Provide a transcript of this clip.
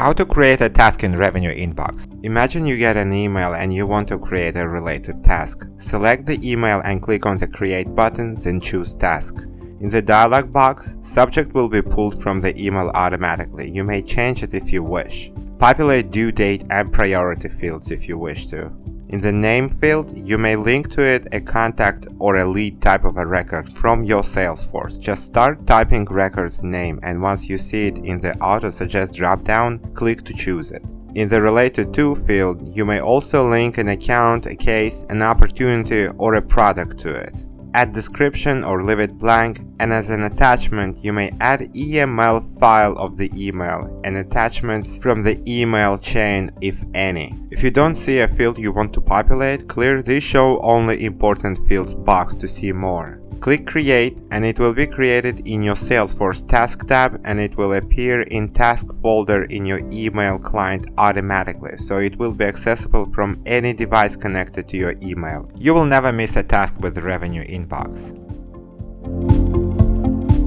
How to create a task in Revenue Inbox. Imagine you get an email and you want to create a related task. Select the email and click on the Create button, then choose Task. In the dialog box, subject will be pulled from the email automatically. You may change it if you wish. Populate due date and priority fields if you wish to. In the name field, you may link to it a contact or a lead type of a record from your Salesforce. Just start typing record's name, and once you see it in the Auto Suggest dropdown, click to choose it. In the Related To field, you may also link an account, a case, an opportunity, or a product to it. Add description or leave it blank, and as an attachment, you may add EML file of the email and attachments from the email chain if any. If you don't see a field you want to populate, clear the Show Only Important Fields box to see more. Click Create and it will be created in your Salesforce Task tab, and it will appear in Task folder in your email client automatically, so it will be accessible from any device connected to your email. You will never miss a task with Revenue Inbox.